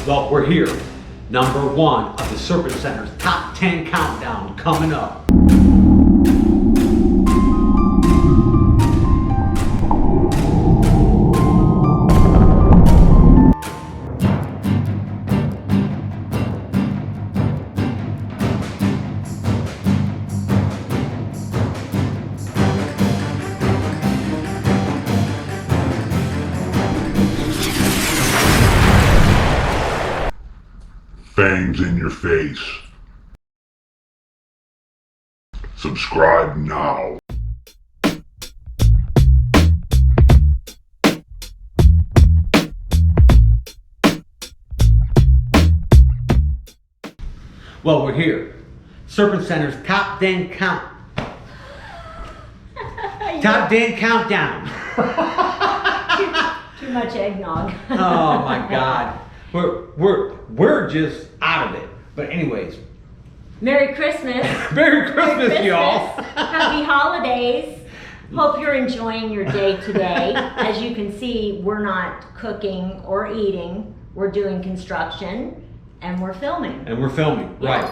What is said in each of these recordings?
Well, we're here. Number 1 of the Serpent Center's top 10 countdown coming up. Fangs in your face. Subscribe now. Well, we're here. Serpent Center's top 10 countdown. Too much eggnog. Oh my God. We're just out of it. But anyways. Merry Christmas. Merry Christmas, y'all. Happy holidays. Hope you're enjoying your day today. As you can see, we're not cooking or eating. We're doing construction and we're filming. Right.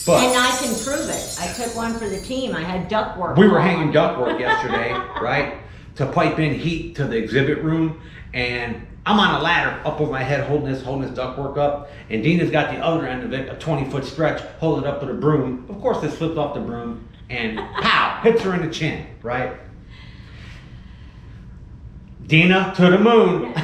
But and I can prove it. I took one for the team. I had ductwork. We were hanging ductwork yesterday, right? To pipe in heat to the exhibit room, and I'm on a ladder up over my head holding this ductwork up, and Dina's got the other end of it, a 20-foot stretch, holding it up with a broom. Of course, this slipped off the broom, and pow, hits her in the chin, right? Dina to the moon.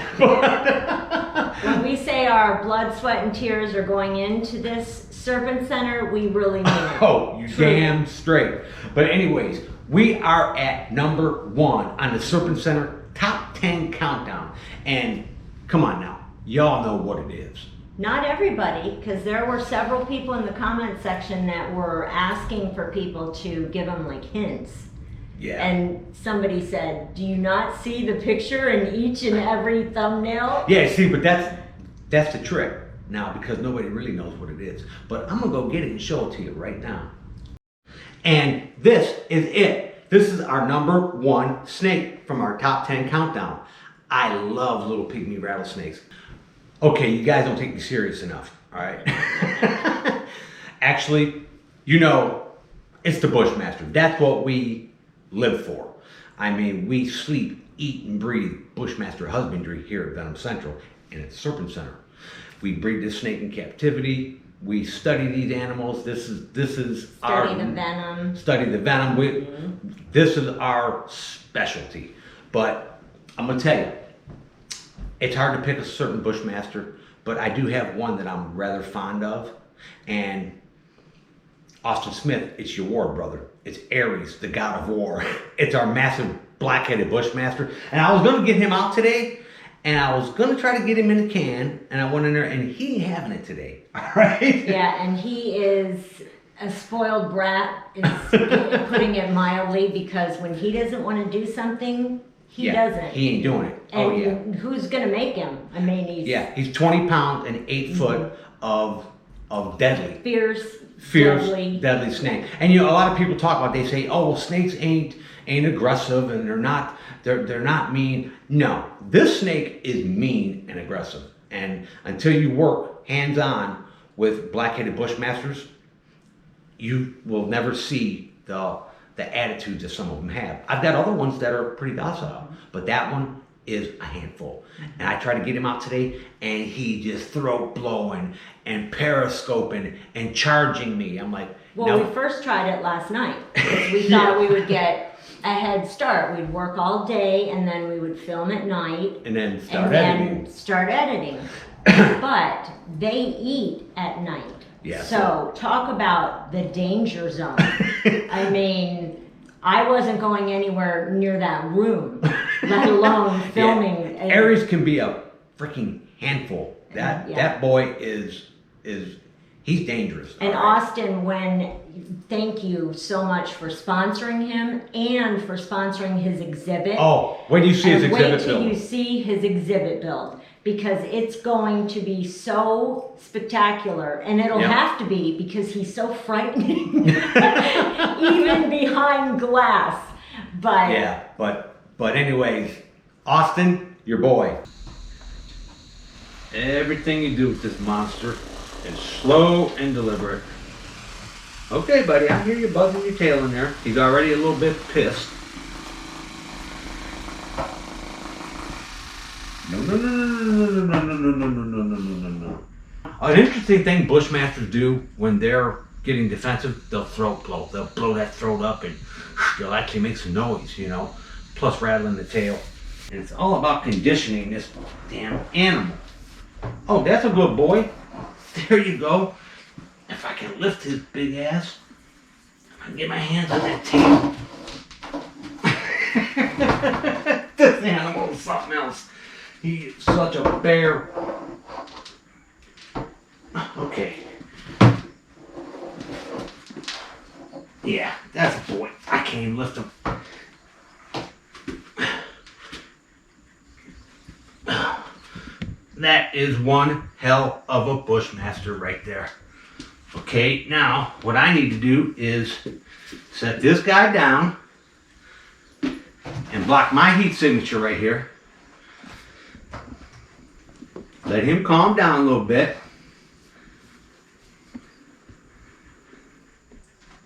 When we say our blood, sweat, and tears are going into this Serpent Center, we really mean it. Oh, you damn straight. But anyways, we are at number 1 on the Serpent Center top 10 countdown. And come on now, y'all know what it is. Not everybody, because there were several people in the comment section that were asking for people to give them like hints. Yeah. And somebody said, do you not see the picture in each and every thumbnail? Yeah, see, but that's the trick now, because nobody really knows what it is. But I'm gonna go get it and show it to you right now. And this is it. This is our number 1 snake from our top 10 countdown. I love little pygmy rattlesnakes. Okay, you guys don't take me serious enough, all right? Actually, you know, it's the Bushmaster. That's what we live for. I mean, we sleep, eat, and breathe Bushmaster husbandry here at Venom Central and at the Serpent Center. We breed this snake in captivity. We study these animals. This is our Study the venom. Study the venom. This is our specialty. But I'm gonna tell you, it's hard to pick a certain Bushmaster, but I do have one that I'm rather fond of. And Austin Smith, it's your war brother. It's Ares, the god of war. It's our massive blackheaded Bushmaster. And I was gonna get him out today, and I was gonna try to get him in a can, and I went in there, and he ain't having it today. All right? Yeah, and he is a spoiled brat, is putting it mildly, because when he doesn't want to do something, he doesn't. He ain't doing it. And oh yeah. Who's gonna make him? I mean, he's 20 pounds and 8 foot of deadly. Fierce, deadly snake. And you know, a lot of people talk about, they say, oh, well, snakes ain't aggressive, and they're not mean. No, this snake is mean and aggressive. And until you work hands-on with black-headed Bushmasters, you will never see the attitudes that some of them have. I've got other ones that are pretty docile, but that one is a handful. And I tried to get him out today, and he just throat blowing and periscoping and charging me. I'm like, well, no. we first tried it last night because we thought we would get a head start. We'd work all day, and then we would film at night, and then start editing. But they eat at night. Yeah. So talk about the danger zone. I mean, I wasn't going anywhere near that room, let alone filming. Yeah. Ares can be a freaking handful. That boy is he's dangerous. And Austin, thank you so much for sponsoring him and for sponsoring his exhibit. Oh, when you see his exhibit build. Wait till you see his exhibit build, because it's going to be so spectacular, and it'll have to be, because he's so frightening, even behind glass. But yeah, but anyways, Austin, your boy. Everything you do with this monster is slow and deliberate. Okay, buddy, I hear you buzzing your tail in there. He's already a little bit pissed. No, no, no, no, no, no, no, no, no, no, no, no, no, no. An interesting thing Bushmasters do when they're getting defensive, they'll throat blow. They'll blow that throat up and they'll actually make some noise, you know, plus rattling the tail. And it's all about conditioning this damn animal. Oh, that's a good boy. There you go. If I can lift his big ass, I can get my hands on that tail. This animal is something else. He is such a bear. Okay. Yeah, that's a boy. I can't even lift him. That is one hell of a Bushmaster right there. Okay, now what I need to do is set this guy down and block my heat signature right here. Let him calm down a little bit.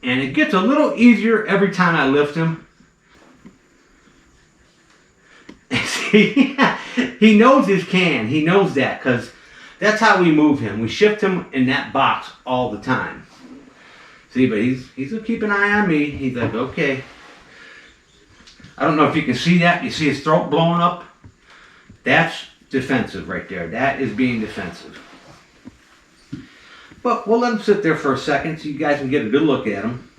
And it gets a little easier every time I lift him. See, he knows his can. He knows that because that's how we move him. We shift him in that box all the time. See, but he's keep an eye on me. He's like, okay. I don't know if you can see that. You see his throat blowing up? That's defensive right there. That is being defensive. But we'll let him sit there for a second so you guys can get a good look at him.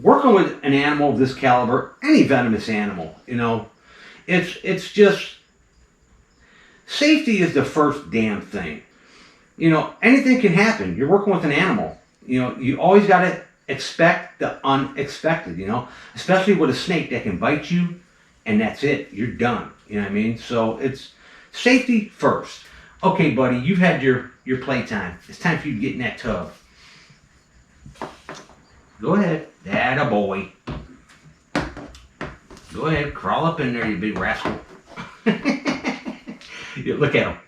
Working with an animal of this caliber, any venomous animal, you know, it's just, safety is the first damn thing. You know, anything can happen. You're working with an animal. You know, you always got to expect the unexpected, you know, especially with a snake that can bite you and that's it. You're done. You know what I mean? So it's safety first. Okay, buddy, you've had your playtime. It's time for you to get in that tub. Go ahead. That a boy. Go ahead, crawl up in there, you big rascal. Yeah, look at him.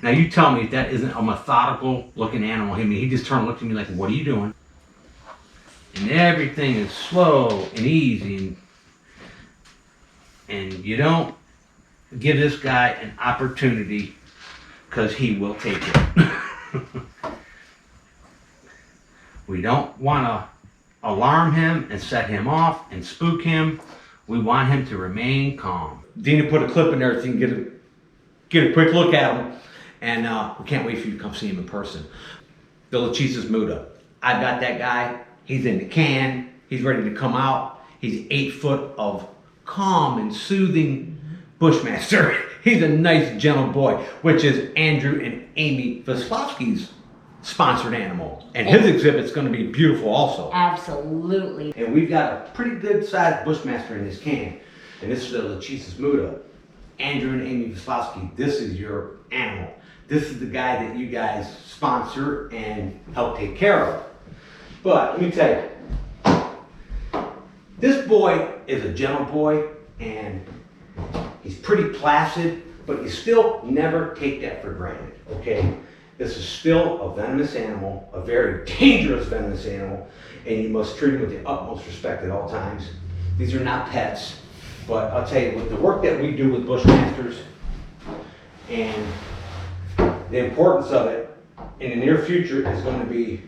Now you tell me if that isn't a methodical looking animal. I mean, he just turned and looked at me like, what are you doing? And everything is slow and easy. And you don't give this guy an opportunity because he will take it. We don't want to alarm him and set him off and spook him. We want him to remain calm. Dina put a clip in there so you can get a quick look at him. And we can't wait for you to come see him in person. The Lachesis Muda. I've got that guy. He's in the can. He's ready to come out. He's 8 foot of calm and soothing Bushmaster. He's a nice, gentle boy, which is Andrew and Amy Veslovsky's sponsored animal. And his exhibit's going to be beautiful also. Absolutely. And we've got a pretty good sized Bushmaster in this can. And this is the Lachesis Muda. Andrew and Amy Veslovsky, this is your animal. This is the guy that you guys sponsor and help take care of. But let me tell you, this boy is a gentle boy and he's pretty placid, but you still never take that for granted, okay? This is still a venomous animal, a very dangerous venomous animal, and you must treat him with the utmost respect at all times. These are not pets, but I'll tell you, with the work that we do with Bushmasters and the importance of it in the near future is going to be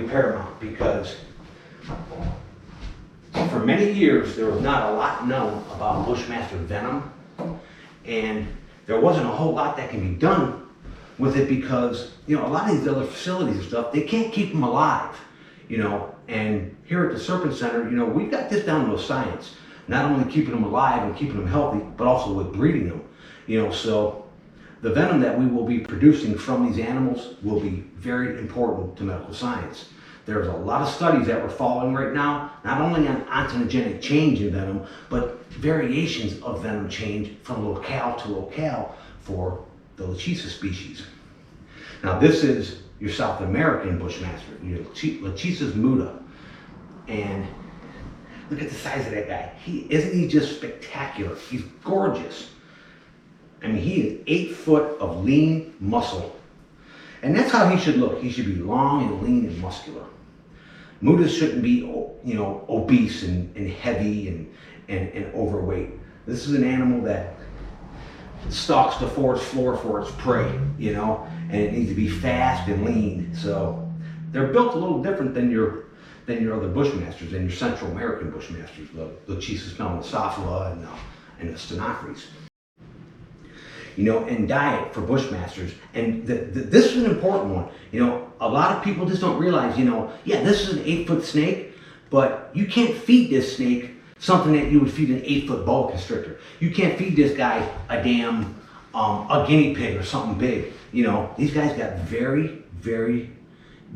paramount, because for many years there was not a lot known about Bushmaster venom, and there wasn't a whole lot that can be done with it because, you know, a lot of these other facilities and stuff, they can't keep them alive, you know. And here at the Serpent Center, you know, we've got this down to a science. Not only keeping them alive and keeping them healthy, but also with breeding them, you know. So the venom that we will be producing from these animals will be very important to medical science. There's a lot of studies that we're following right now, not only on ontogenic change in venom, but variations of venom change from locale to locale for the Lachesis species. Now this is your South American Bushmaster, your Lachesis Muda. And look at the size of that guy. Isn't he just spectacular? He's gorgeous. I mean, he is 8 foot of lean muscle. And that's how he should look. He should be long and lean and muscular. Mutas shouldn't be, you know, obese and heavy and overweight. This is an animal that stalks the forest floor for its prey, you know, and it needs to be fast and lean. So they're built a little different than your other Bushmasters, than your Central American Bushmasters, the Chisus melanocephala and the Stenocrates. You know, and diet for Bushmasters. And this is an important one. You know, a lot of people just don't realize, you know, yeah, this is an 8-foot snake, but you can't feed this snake something that you would feed an 8-foot boa constrictor. You can't feed this guy a damn, a guinea pig or something big. You know, these guys got very, very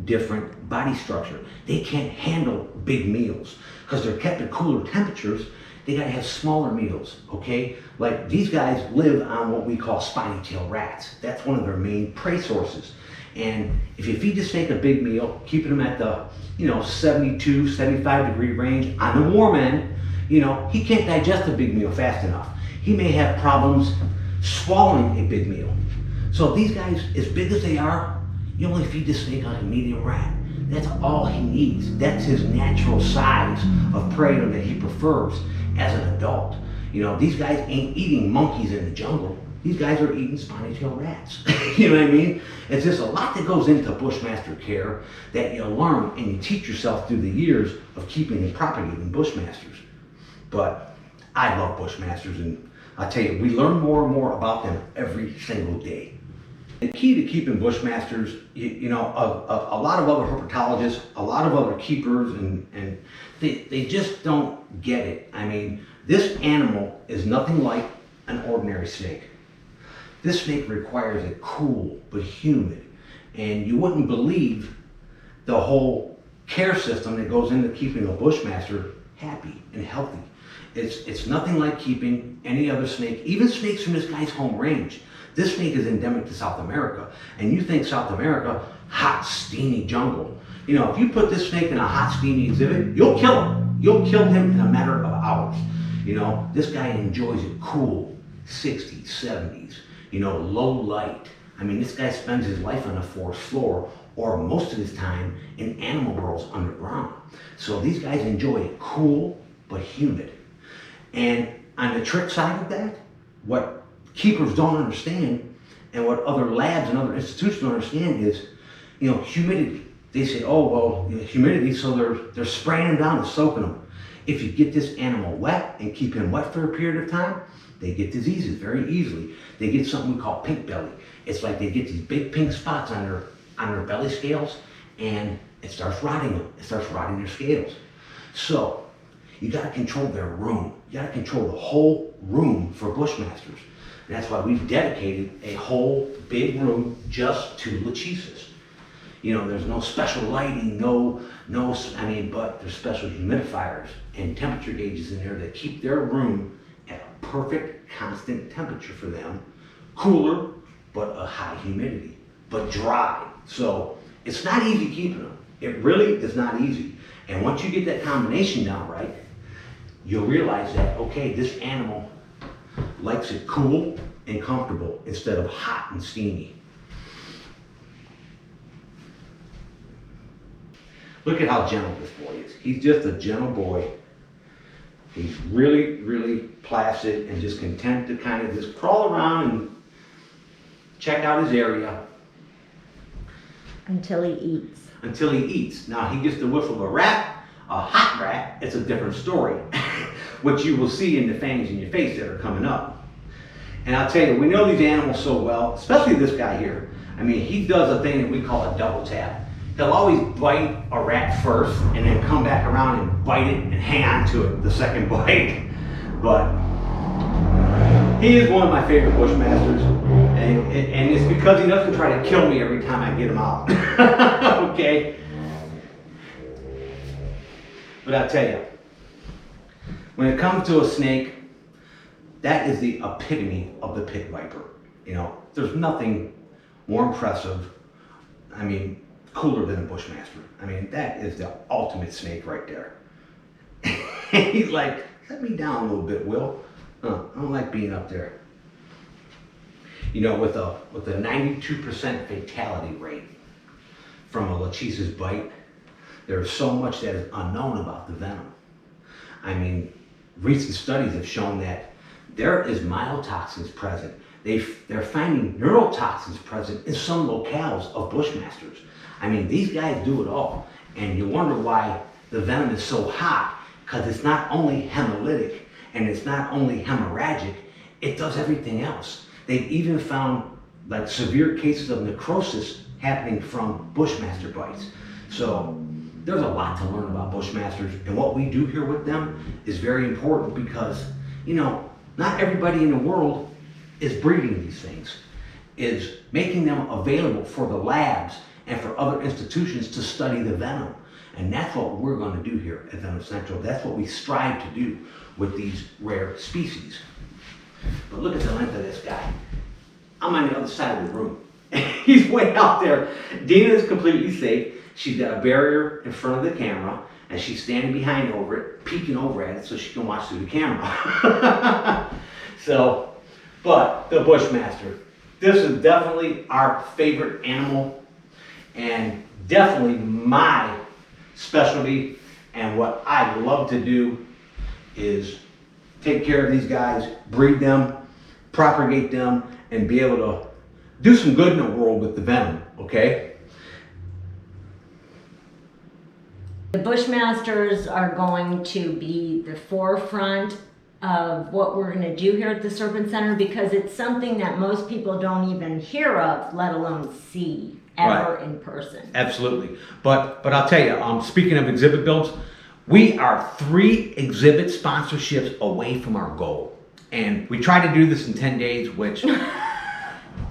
different body structure. They can't handle big meals because they're kept at cooler temperatures. They gotta have smaller meals, okay? Like these guys live on what we call spiny tail rats. That's one of their main prey sources. And if you feed the snake a big meal, keeping them at the, you know, 72, 75 degree range on the warm end, you know, he can't digest a big meal fast enough. He may have problems swallowing a big meal. So these guys, as big as they are, you only feed the snake like a medium rat. That's all he needs. That's his natural size of prey that he prefers as an adult. You know, these guys ain't eating monkeys in the jungle. These guys are eating spiny tail rats. You know what I mean? It's just a lot that goes into Bushmaster care that you learn and you teach yourself through the years of keeping and propagating Bushmasters. But I love Bushmasters, and I tell you, we learn more and more about them every single day. The key to keeping Bushmasters, you know, a lot of other herpetologists, a lot of other keepers, and they just don't get it. I mean, this animal is nothing like an ordinary snake. This snake requires a cool but humid, and you wouldn't believe the whole care system that goes into keeping a Bushmaster happy and healthy. It's nothing like keeping any other snake, even snakes from this guy's home range. This snake is endemic to South America, and you think South America, hot, steamy jungle. You know, if you put this snake in a hot, steamy exhibit, you'll kill him. You'll kill him in a matter of hours. You know, this guy enjoys it cool, 60s, 70s, you know, low light. I mean, this guy spends his life on the forest floor, or most of his time in animal burrows underground. So these guys enjoy it cool, but humid. And on the trick side of that, what keepers don't understand, and what other labs and other institutions don't understand is, you know, humidity. They say, oh, well, you know, humidity, so they're spraying them down and soaking them. If you get this animal wet and keep him wet for a period of time, they get diseases very easily. They get something we call pink belly. It's like they get these big pink spots on their belly scales, and it starts rotting them. It starts rotting their scales. So you gotta control their room. You gotta control the whole room for Bushmasters. And that's why we've dedicated a whole big room just to Lachesis. You know, there's no special lighting, but there's special humidifiers and temperature gauges in there that keep their room at a perfect constant temperature for them. Cooler, but a high humidity, but dry. So it's not easy keeping them. It really is not easy. And once you get that combination down right, you'll realize that, okay, this animal likes it cool and comfortable instead of hot and steamy. Look at how gentle this boy is. He's just a gentle boy. He's really, really placid and just content to kind of just crawl around and check out his area. Until he eats. Until he eats. Now he gets the whiff of a rat, a hot rat, it's a different story. Which you will see in the fangs in your face that are coming up. And I'll tell you, we know these animals so well, especially this guy here. I mean, he does a thing that we call a double tap. He'll always bite a rat first and then come back around and bite it and hang on to it the second bite. But he is one of my favorite Bushmasters, and it's because he doesn't try to kill me every time I get him out. Okay? But I'll tell you, when it comes to a snake, that is the epitome of the pit viper. You know, there's nothing more impressive, I mean, cooler than a Bushmaster. I mean, that is the ultimate snake right there. He's like, set me down a little bit, Will. I don't like being up there. you know, with a 92% fatality rate from a lechisa's bite, there's so much that is unknown about the venom. I mean, recent studies have shown that there is myotoxins present. They're finding neurotoxins present in some locales of Bushmasters. I mean, these guys do it all. And you wonder why the venom is so hot, because it's not only hemolytic and it's not only hemorrhagic, it does everything else. They've even found like severe cases of necrosis happening from Bushmaster bites. So there's a lot to learn about Bushmasters, and what we do here with them is very important because, you know, not everybody in the world is breeding these things, is making them available for the labs and for other institutions to study the venom. And that's what we're going to do here at Venom Central. That's what we strive to do with these rare species. But look at the length of this guy. I'm on the other side of the room. He's way out there. Dina is completely safe. She's got a barrier in front of the camera, and she's standing behind over it, peeking over at it so she can watch through the camera. So, but the Bushmaster, this is definitely our favorite animal, and definitely my specialty. And what I love to do is take care of these guys, breed them, propagate them, and be able to do some good in the world with the venom, okay? The Bushmasters are going to be the forefront of what we're going to do here at the Serpent Center, because it's something that most people don't even hear of, let alone see ever in person. Absolutely. But I'll tell you, speaking of exhibit builds, we are 3 exhibit sponsorships away from our goal. And we try to do this in 10 days, which you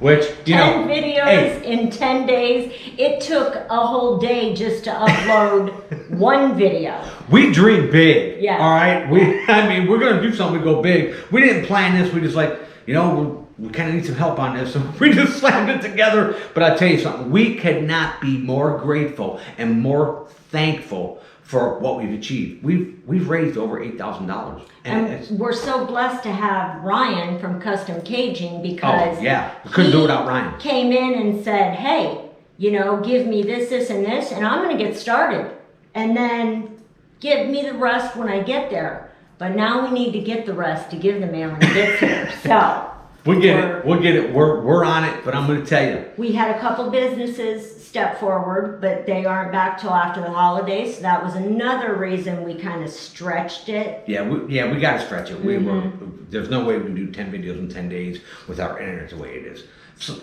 10 videos in 10 days. It took a whole day just to upload one video. We dream big. Yeah. All right. I mean, we're going to do something to go big. We didn't plan this. We just like, you know, we kind of need some help on this. So we just slammed it together. But I tell you something, we could not be more grateful and more thankful for what we've achieved. We've raised over $8,000. And we're so blessed to have Ryan from Custom Caging, because we couldn't do it without Ryan. Came in and said, hey, you know, give me this, this, and this, and I'm going to get started. And then give me the rest when I get there. But now we need to get the rest to give the man when he gets here. So We'll get it. We're on it. But I'm going to tell you, we had a couple businesses step forward, but they aren't back till after the holidays. So that was another reason we kind of stretched it. Yeah, we got to stretch it. There's no way we can do 10 videos in 10 days with our internet the way it is. So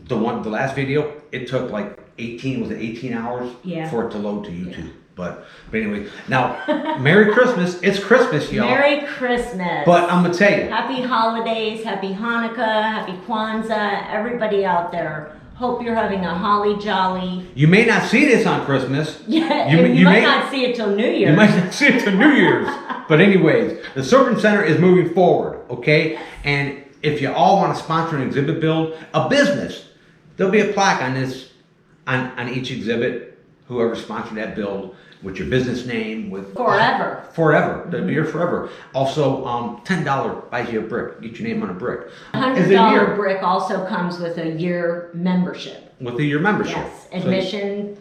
the last video, it took like 18 hours for it to load to YouTube. Yeah. But anyway, now, Merry Christmas. It's Christmas, y'all. Merry Christmas. But I'm going to tell you. Happy holidays, happy Hanukkah, happy Kwanzaa, everybody out there. Hope you're having a holly jolly. You may not see this on Christmas. Yeah, you might not see it till New Year's. You might not see it till New Year's. But anyways, the Serpent Center is moving forward, okay? And if you all want to sponsor an exhibit build, a business, there'll be a plaque on this, on each exhibit, whoever sponsored that build, with your business name, with forever. Forever. They'll be here forever. Also, $10 buys you a brick. Get your name on a brick. $100 brick also comes with a year membership. With a year membership. Yes. Admission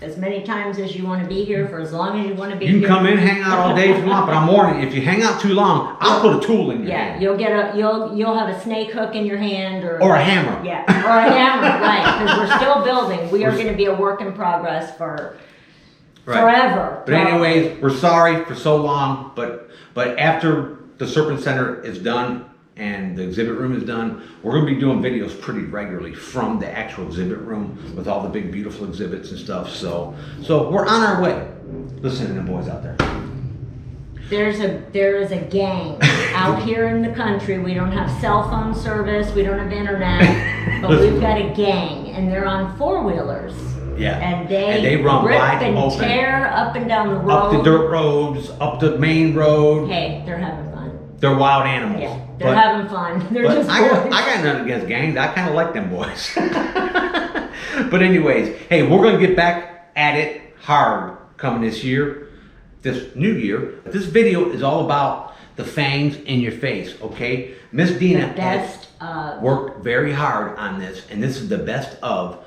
as many times as you want to be here, for as long as you want to be here. You can come in, hang out all day if you want, but I'm warning you, if you hang out too long, I'll put a tool in your hand. Yeah, you'll have a snake hook in your hand, or a hammer. Yeah, or a hammer, right? Because we're still building. We are going to be a work in progress for forever. But anyways, we're sorry for so long, but after the Serpent Center is done and the exhibit room is done, we're going to be doing videos pretty regularly from the actual exhibit room with all the big beautiful exhibits and stuff. So we're on our way. Listen to them boys out there. There is a gang out here in the country. We don't have cell phone service, we don't have internet, but we've got a gang, and they're on 4-wheelers. Yeah. And they run rip wide and open. tear up and down the road. Up the dirt roads, up the main road. Hey, they're having fun. They're wild animals. Yeah, they're having fun. They're just boys. I got nothing against gangs. I kind of like them boys. But anyways, hey, we're going to get back at it hard coming this year, this new year. This video is all about the fangs in your face, okay? Miss Dina. The best worked very hard on this, and this is the best of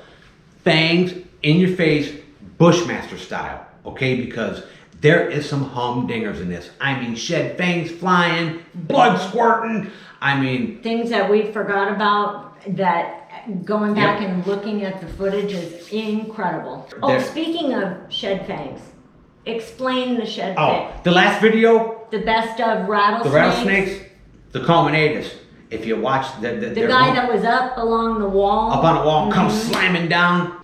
Fangs, in your face, Bushmaster style, okay? Because there is some humdingers in this. I mean, shed fangs flying, blood squirting. I mean, things that we forgot about, that going back and looking at the footage is incredible. Oh, speaking of shed fangs, explain the shed fang. The last video, the best of rattlesnakes. the rattlesnakes, the culminatus. If you watch the guy that was up along the wall, up on the wall, comes slamming down.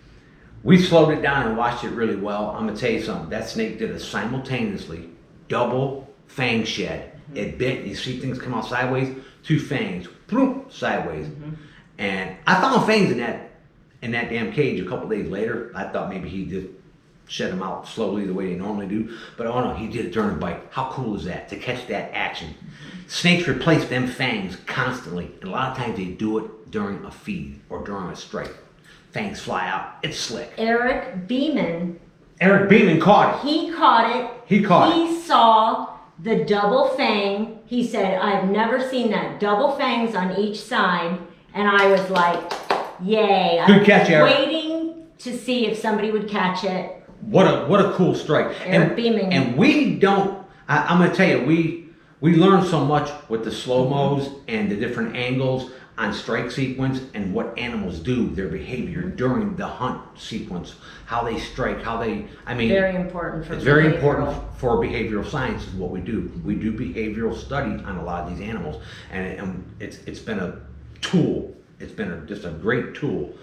We slowed it down and watched it really well. I'm gonna tell you something. That snake did a simultaneously double fang shed. It bit. You see things come out sideways. 2 fangs, boom, sideways. And I found fangs in that damn cage a couple days later. I thought maybe he just shed them out slowly the way they normally do. But oh no, he did it during a bite. How cool is that, to catch that action? Snakes replace them fangs constantly. And a lot of times they do it during a feed or during a strike. Fangs fly out. It's slick. Eric Beeman caught it. He caught it. He saw the double fang. He said, I've never seen that. Double fangs on each side. And I was like, yay. Good catch, Eric. Waiting to see if somebody would catch it. What a cool strike. Eric Beeman. And we don't, I'm going to tell you, we learn so much with the slow-mos and the different angles on strike sequence and what animals do, their behavior during the hunt sequence, how they strike, very important for it's very important for behavioral science is what we do. We do behavioral study on a lot of these animals, and it's been a tool. It's been just a great tool.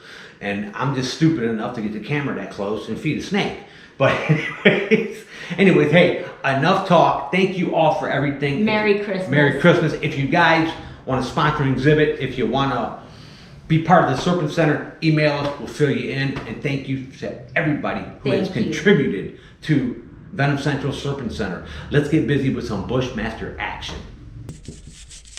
And I'm just stupid enough to get the camera that close and feed a snake. But anyways, hey, enough talk. Thank you all for everything. Merry Christmas. Merry Christmas. If you guys want to sponsor an exhibit, if you want to be part of the Serpent Center, email us. We'll fill you in. And thank you to everybody who has contributed to Venom Central Serpent Center. Let's get busy with some Bushmaster action.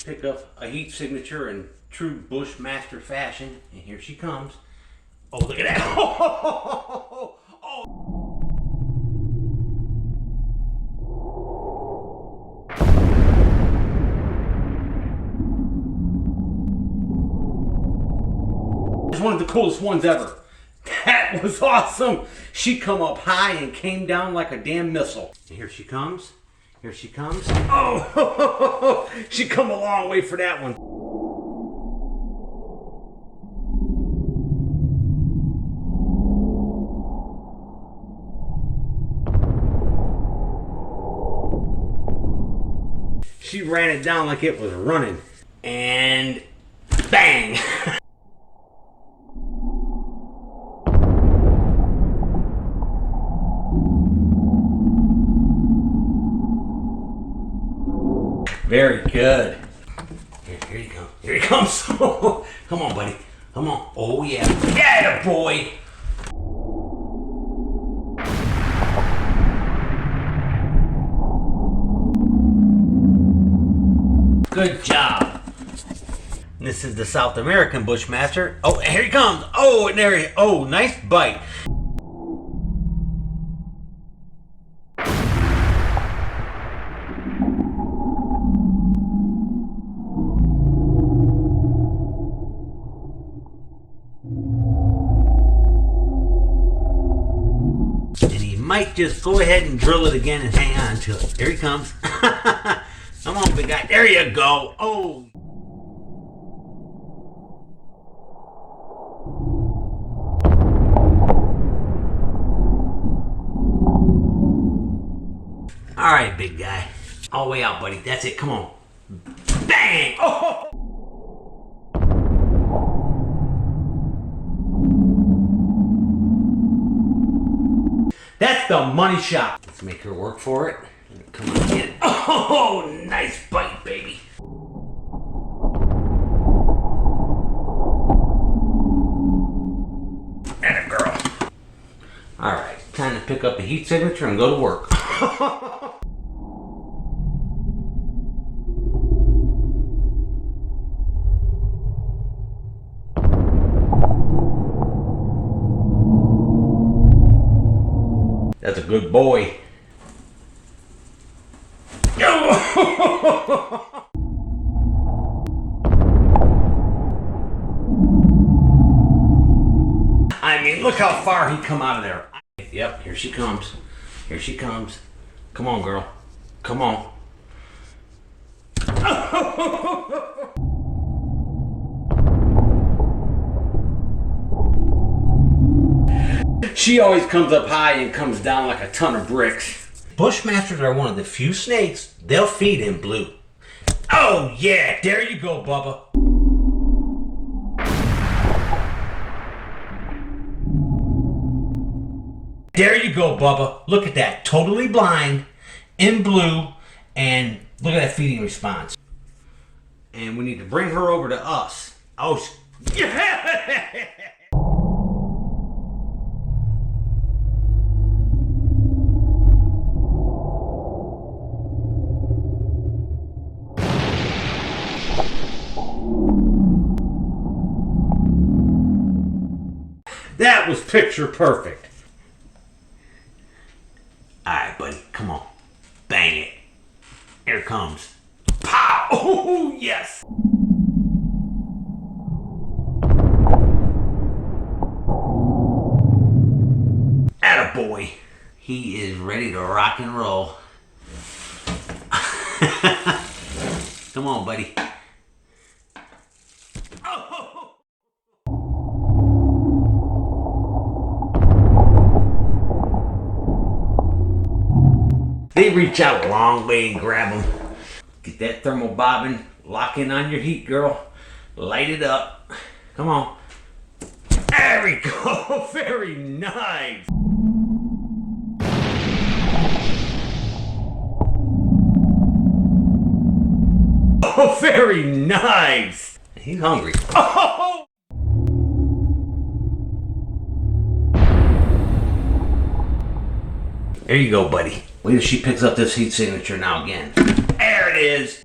Pick up a heat signature in true Bushmaster fashion, and here she comes. Oh, look at that. It's one of the coolest ones ever. That was awesome. She come up high and came down like a damn missile. And here she comes. Here she comes. Oh, she come a long way for that one. She ran it down like it was running. And bang! Very good. Here you go. Here he comes. Come on, buddy. Come on. Oh, yeah. Yeah, boy. Good job. This is the South American Bushmaster. Oh, here he comes. Oh, and there he. Oh, nice bite. Might just go ahead and drill it again and hang on to it. Here he comes. Come on, big guy. There you go. Oh. All right, big guy. All the way out, buddy. That's it. Come on. Bang! Oh! That's the money shot. Let's make her work for it. Come on, get it. Oh, nice bite, baby. Atta girl. All right, time to pick up the heat signature and go to work. That's a good boy. I mean, look how far he come out of there. Yep, here she comes. Here she comes. Come on, girl. Come on. She always comes up high and comes down like a ton of bricks. Bushmasters are one of the few snakes they'll feed in blue. Oh yeah, there you go, Bubba. There you go, Bubba. Look at that, totally blind, in blue, and look at that feeding response. And we need to bring her over to us. Oh, yeah! That was picture perfect. Alright, buddy, come on. Bang it. Here it comes. Pow! Oh, yes! Attaboy. He is ready to rock and roll. Come on, buddy. Oh. They reach out a long way and grab them. Get that thermal bobbin, lock in on your heat, girl. Light it up. Come on. There we go. Very nice. Oh, very nice. He's hungry. Oh! There you go, buddy. Wait till she picks up this heat signature now again. There it is.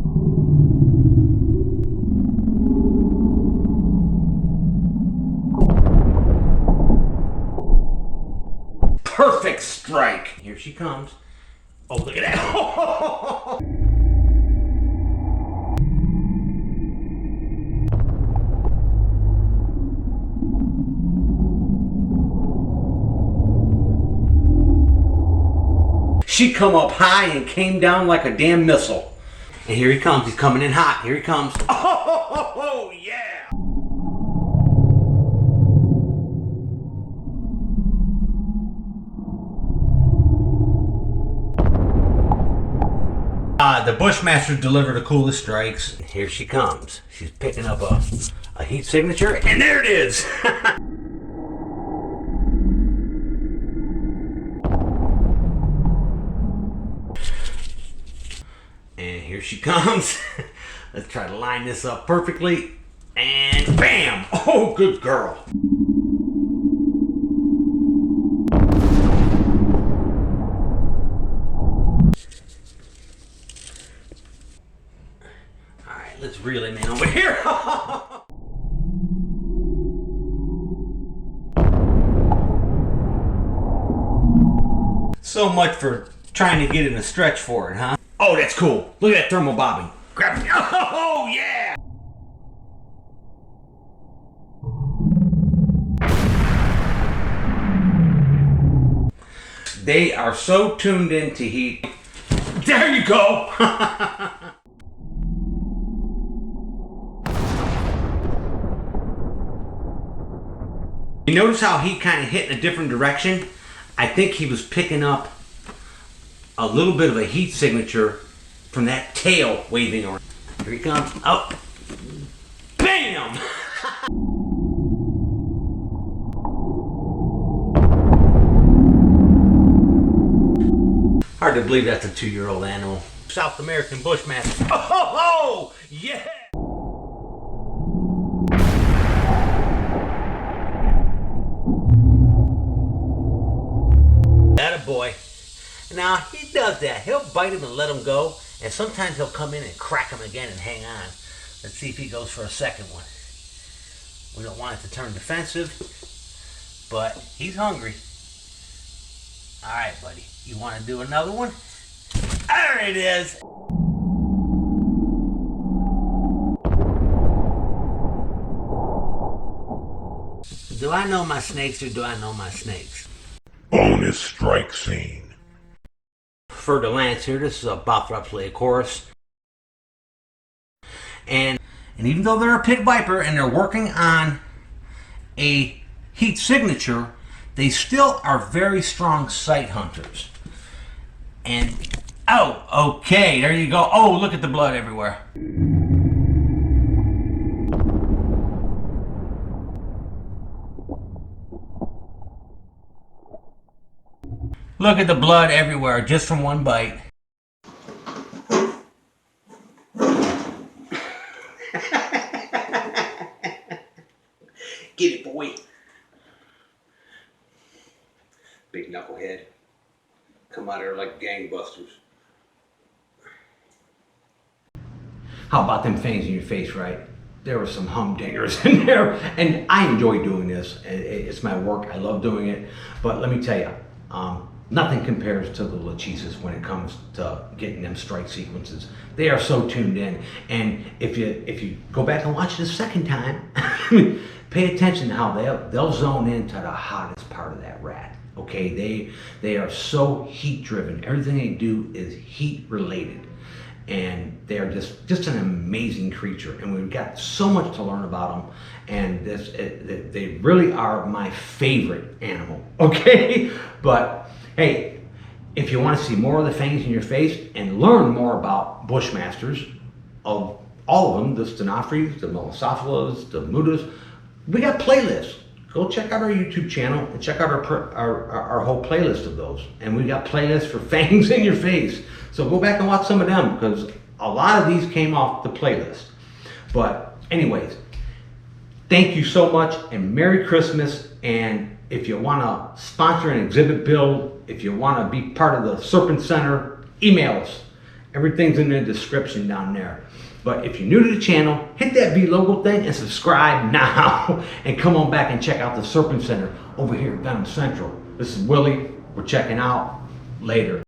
Perfect strike. Here she comes. Oh, look at that. She come up high and came down like a damn missile. And here he comes. He's coming in hot. Here he comes. Oh, yeah. The Bushmaster delivered the coolest strikes. Here she comes. She's picking up a heat signature. And there it is. And here she comes. Let's try to line this up perfectly. And bam! Oh, good girl. Alright, let's reel him in over here. So much for trying to get in a stretch for it, huh? Oh, that's cool. Look at that thermal bobbing. Grab it. Oh, yeah! They are so tuned into heat. There you go! You notice how he kind of hit in a different direction? I think he was picking up a little bit of a heat signature from that tail waving around. Here he comes. Oh. Bam! Hard to believe that's a 2-year-old animal. South American Bushmaster. Oh, yeah! Attaboy. Now, he does that. He'll bite him and let him go, and sometimes he'll come in and crack him again and hang on. Let's see if he goes for a second one. We don't want it to turn defensive, but he's hungry. All right, buddy. You want to do another one? There it is. Do I know my snakes or do I know my snakes? Bonus strike scene. For the Lance here, this is a Bothrop Chorus. And even though they're a pit viper and they're working on a heat signature, they still are very strong sight hunters. And, oh, okay, there you go. Oh, look at the blood everywhere. Look at the blood everywhere, just from one bite. Get it, boy. Big knucklehead. Come out here like gangbusters. How about them fangs in your face, right? There were some humdingers in there. And I enjoy doing this. It's my work. I love doing it. But let me tell you, nothing compares to the Lachesis when it comes to getting them strike sequences. They are so tuned in. And if you go back and watch it a second time, pay attention to how they'll zone into the hottest part of that rat. Okay, they are so heat driven. Everything they do is heat related. And they are just an amazing creature, and we've got so much to learn about them. And they really are my favorite animal. Okay, but hey, if you want to see more of the fangs in your face and learn more about Bushmasters, of all of them, the Stenophyres, the Melisophilas, the Mudas, we got playlists. Go check out our YouTube channel and check out our whole playlist of those. And we got playlists for fangs in your face. So go back and watch some of them, because a lot of these came off the playlist. But anyways, thank you so much and Merry Christmas. And if you want to sponsor an exhibit build, if you want to be part of the Serpent Center, email us. Everything's in the description down there. But if you're new to the channel, hit that V logo thing and subscribe now. And come on back and check out the Serpent Center over here at Venom Central. This is Willie. We're checking out. Later.